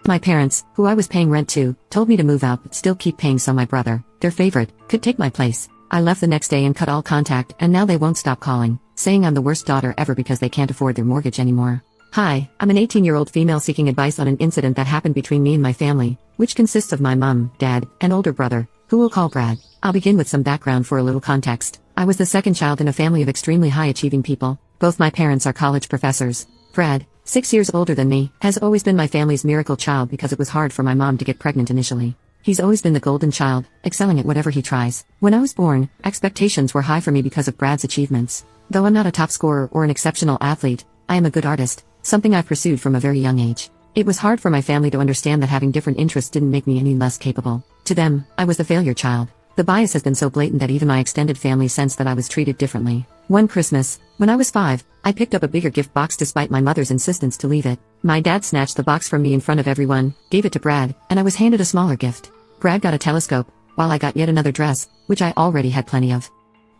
My parents, who I was paying rent to, told me to move out but still keep paying so my brother, their favorite, could take my place. I left the next day and cut all contact, and now they won't stop calling, saying I'm the worst daughter ever because they can't afford their mortgage anymore. Hi, I'm an 18-year-old female seeking advice on an incident that happened between me and my family, which consists of my mom, dad, and older brother, who we'll call Brad. I'll begin with some background for a little context. I was the second child in a family of extremely high-achieving people. Both my parents are college professors. Brad, 6 years older than me, has always been my family's miracle child because it was hard for my mom to get pregnant initially. He's always been the golden child, excelling at whatever he tries. When I was born, expectations were high for me because of Brad's achievements. Though I'm not a top scorer or an exceptional athlete, I am a good artist, something I've pursued from a very young age. It was hard for my family to understand that having different interests didn't make me any less capable. To them, I was the failure child. The bias has been so blatant that even my extended family sensed that I was treated differently. One Christmas, when I was 5, I picked up a bigger gift box despite my mother's insistence to leave it. My dad snatched the box from me in front of everyone, gave it to Brad, and I was handed a smaller gift. Brad got a telescope, while I got yet another dress, which I already had plenty of.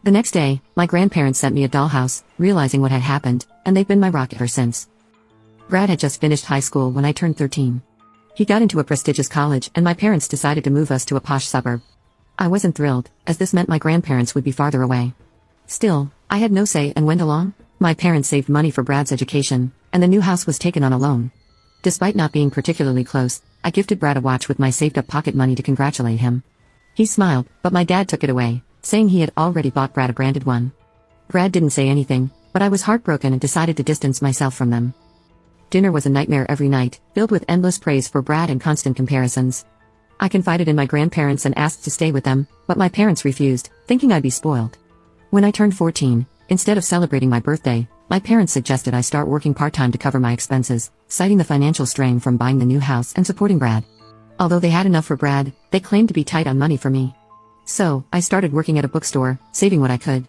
The next day, my grandparents sent me a dollhouse, realizing what had happened, and they've been my rock ever since. Brad had just finished high school when I turned 13. He got into a prestigious college and my parents decided to move us to a posh suburb. I wasn't thrilled, as this meant my grandparents would be farther away. Still, I had no say and went along. My parents saved money for Brad's education, and the new house was taken on a loan. Despite not being particularly close, I gifted Brad a watch with my saved-up pocket money to congratulate him. He smiled, but my dad took it away, saying he had already bought Brad a branded one. Brad didn't say anything, but I was heartbroken and decided to distance myself from them. Dinner was a nightmare every night, filled with endless praise for Brad and constant comparisons. I confided in my grandparents and asked to stay with them, but my parents refused, thinking I'd be spoiled. When I turned 14, instead of celebrating my birthday, my parents suggested I start working part-time to cover my expenses, citing the financial strain from buying the new house and supporting Brad. Although they had enough for Brad, they claimed to be tight on money for me. So, I started working at a bookstore, saving what I could.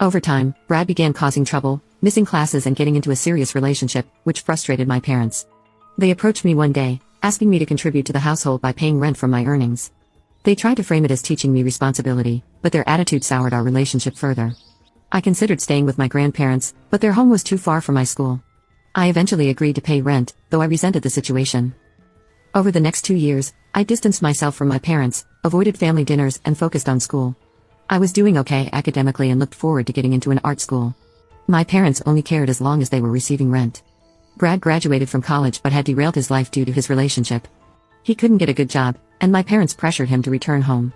Over time, Brad began causing trouble, missing classes and getting into a serious relationship, which frustrated my parents. They approached me one day, asking me to contribute to the household by paying rent from my earnings. They tried to frame it as teaching me responsibility, but their attitude soured our relationship further. I considered staying with my grandparents, but their home was too far from my school. I eventually agreed to pay rent, though I resented the situation. Over the next 2 years, I distanced myself from my parents, avoided family dinners and focused on school. I was doing okay academically and looked forward to getting into an art school. My parents only cared as long as they were receiving rent. Brad graduated from college but had derailed his life due to his relationship. He couldn't get a good job, and my parents pressured him to return home.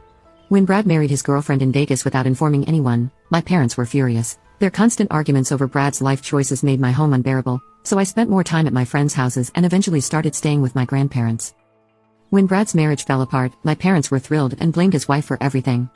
When Brad married his girlfriend in Vegas without informing anyone, my parents were furious. Their constant arguments over Brad's life choices made my home unbearable, so I spent more time at my friends' houses and eventually started staying with my grandparents. When Brad's marriage fell apart, my parents were thrilled and blamed his wife for everything.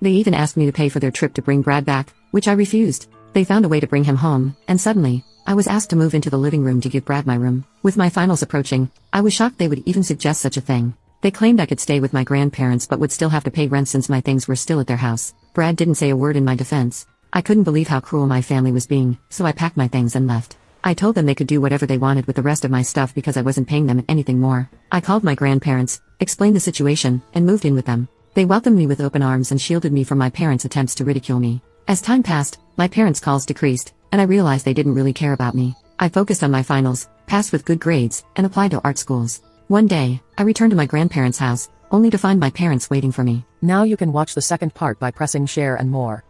They even asked me to pay for their trip to bring Brad back, which I refused. They found a way to bring him home, and suddenly, I was asked to move into the living room to give Brad my room. With my finals approaching, I was shocked they would even suggest such a thing. They claimed I could stay with my grandparents but would still have to pay rent since my things were still at their house. Brad didn't say a word in my defense. I couldn't believe how cruel my family was being, so I packed my things and left. I told them they could do whatever they wanted with the rest of my stuff because I wasn't paying them anything more. I called my grandparents, explained the situation, and moved in with them. They welcomed me with open arms and shielded me from my parents' attempts to ridicule me. As time passed, my parents' calls decreased, and I realized they didn't really care about me. I focused on my finals, passed with good grades, and applied to art schools. One day, I returned to my grandparents' house, only to find my parents waiting for me. Now you can watch the second part by pressing share and more.